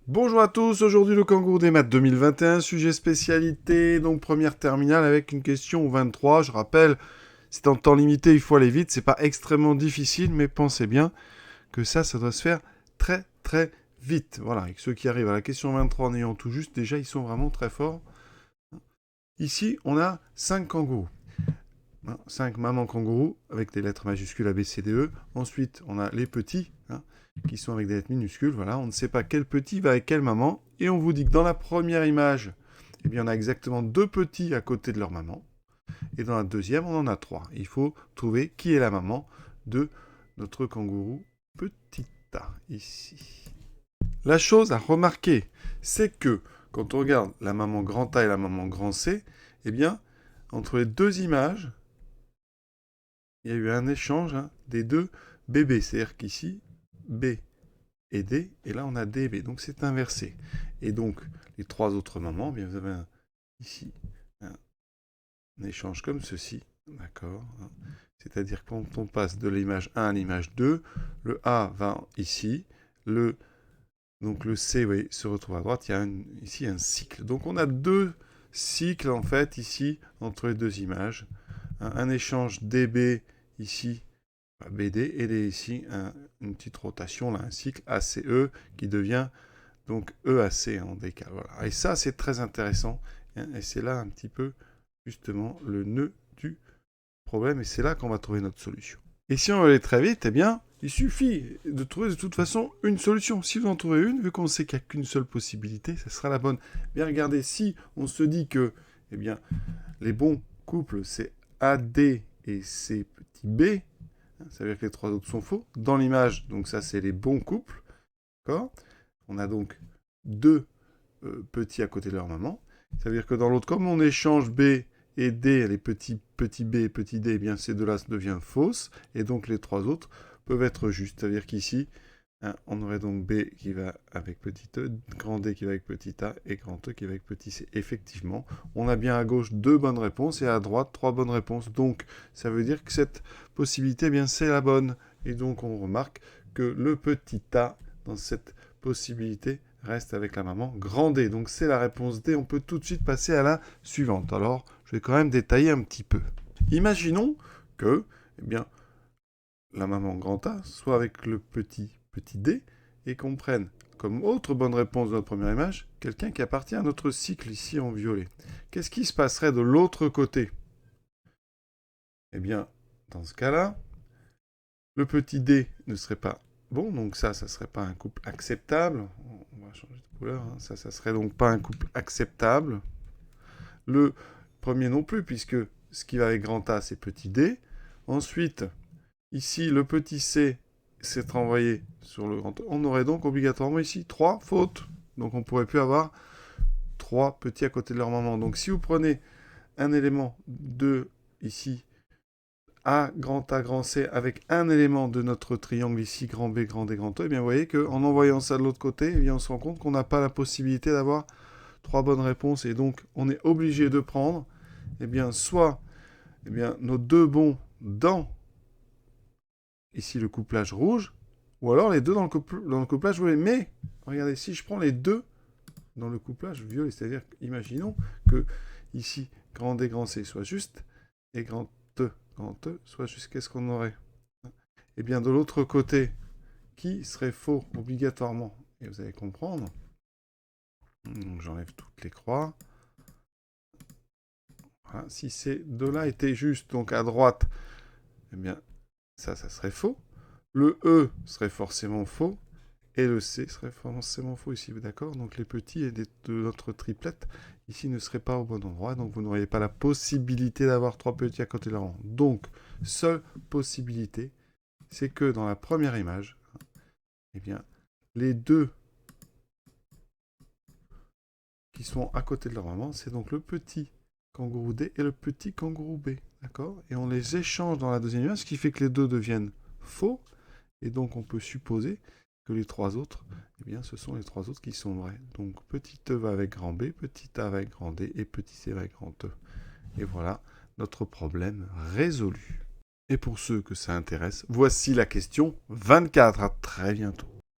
Bonjour à tous, aujourd'hui le kangourou des maths 2021, sujet spécialité, donc première terminale avec une question 23. Je rappelle, c'est en temps limité, il faut aller vite, c'est pas extrêmement difficile, mais pensez bien que ça doit se faire très très vite. Voilà, et ceux qui arrivent à la question 23 en ayant tout juste, déjà ils sont vraiment très forts. Ici, on a 5 kangourous. 5 mamans kangourous avec des lettres majuscules A, B, C, D, E. Ensuite, on a les petits qui sont avec des lettres minuscules. Voilà, on ne sait pas quel petit va avec quelle maman. Et on vous dit que dans la première image, eh bien, on a exactement 2 petits à côté de leur maman. Et dans la deuxième, on en a 3. Il faut trouver qui est la maman de notre kangourou petit A, ici. La chose à remarquer, c'est que quand on regarde la maman grand A et la maman grand C, eh bien, entre les deux images, il y a eu un échange des deux bébés. C'est-à-dire qu'ici, B et D, et là on a D et B. Donc c'est inversé. Et donc, les trois autres mamans, bien, vous avez ici un échange comme ceci. D'accord. C'est-à-dire que quand on passe de l'image 1 à l'image 2, le A va ici, donc le C se retrouve à droite, il y a ici un cycle. Donc on a deux cycles en fait ici entre les deux images. Un échange DB ici, BD, et ici une petite rotation, là, un cycle ACE qui devient donc EAC en décal. Voilà. Et ça c'est très intéressant. Et c'est là un petit peu justement le nœud du problème et c'est là qu'on va trouver notre solution. Et si on veut aller très vite, eh bien, il suffit de trouver de toute façon une solution. Si vous en trouvez une, vu qu'on sait qu'il n'y a qu'une seule possibilité, ce sera la bonne. Bien regardez, si on se dit que eh bien, les bons couples, c'est AD et C petit b, ça veut dire que les trois autres sont faux. Dans l'image, donc ça c'est les bons couples. D'accord. On a donc deux petits à côté de leur maman. Ça veut dire que dans l'autre, comme on échange B et D, les petits B et petit D, eh bien ces deux-là devient fausse, et donc les trois autres peuvent être justes. Ça veut dire qu'ici, on aurait donc B qui va avec petit e, grand D qui va avec petit a, et grand E qui va avec petit c. Effectivement, on a bien à gauche deux bonnes réponses, et à droite trois bonnes réponses. Donc, ça veut dire que cette possibilité, eh bien c'est la bonne. Et donc, on remarque que le petit a, dans cette possibilité, reste avec la maman grand D. Donc c'est la réponse D. On peut tout de suite passer à la suivante. Alors, je vais quand même détailler un petit peu. Imaginons que, eh bien, la maman grand A soit avec le petit D et qu'on prenne comme autre bonne réponse de notre première image quelqu'un qui appartient à notre cycle ici en violet. Qu'est-ce qui se passerait de l'autre côté? Eh bien, dans ce cas-là, le petit D ne serait pas bon, donc ça serait pas un couple acceptable. On va changer de couleur, ça serait donc pas un couple acceptable. Le premier non plus, puisque ce qui va avec grand A, c'est petit d. Ensuite, ici, le petit c s'est renvoyé sur le grand A. On aurait donc obligatoirement ici 3 fautes. Donc on ne pourrait plus avoir 3 petits à côté de leur maman. Donc si vous prenez un élément de ici, A, grand C, avec un élément de notre triangle ici, grand B, grand D, grand E, eh bien vous voyez qu'en envoyant ça de l'autre côté, eh bien on se rend compte qu'on n'a pas la possibilité d'avoir 3 bonnes réponses. Et donc on est obligé de prendre eh bien, soit nos deux bons dans ici le couplage rouge, ou alors les deux dans le couplage violet. Mais, regardez, si je prends les deux dans le couplage violet, c'est-à-dire, imaginons que ici, grand D, grand C soit juste, et grand E soit juste, qu'est-ce qu'on aurait? Eh bien, de l'autre côté, qui serait faux obligatoirement? Et vous allez comprendre. Donc, j'enlève toutes les croix. Voilà. Si ces deux-là étaient justes, donc à droite, eh bien, ça serait faux. Le E serait forcément faux. Et le C serait forcément faux ici, d'accord? Donc les petits de notre triplette, ici, ne seraient pas au bon endroit. Donc vous n'auriez pas la possibilité d'avoir 3 petits à côté de leur rang. Donc, seule possibilité, c'est que dans la première image, eh bien, les deux qui sont à côté de leur maman, c'est donc le petit kangourou D et le petit kangourou B, d'accord? Et on les échange dans la deuxième image, ce qui fait que les deux deviennent faux. Et donc on peut supposer que les trois autres, eh bien, ce sont les trois autres qui sont vrais. Donc petit e va avec grand B, petit a va avec grand D et petit c va avec grand E. Et voilà notre problème résolu. Et pour ceux que ça intéresse, voici la question 24. À très bientôt.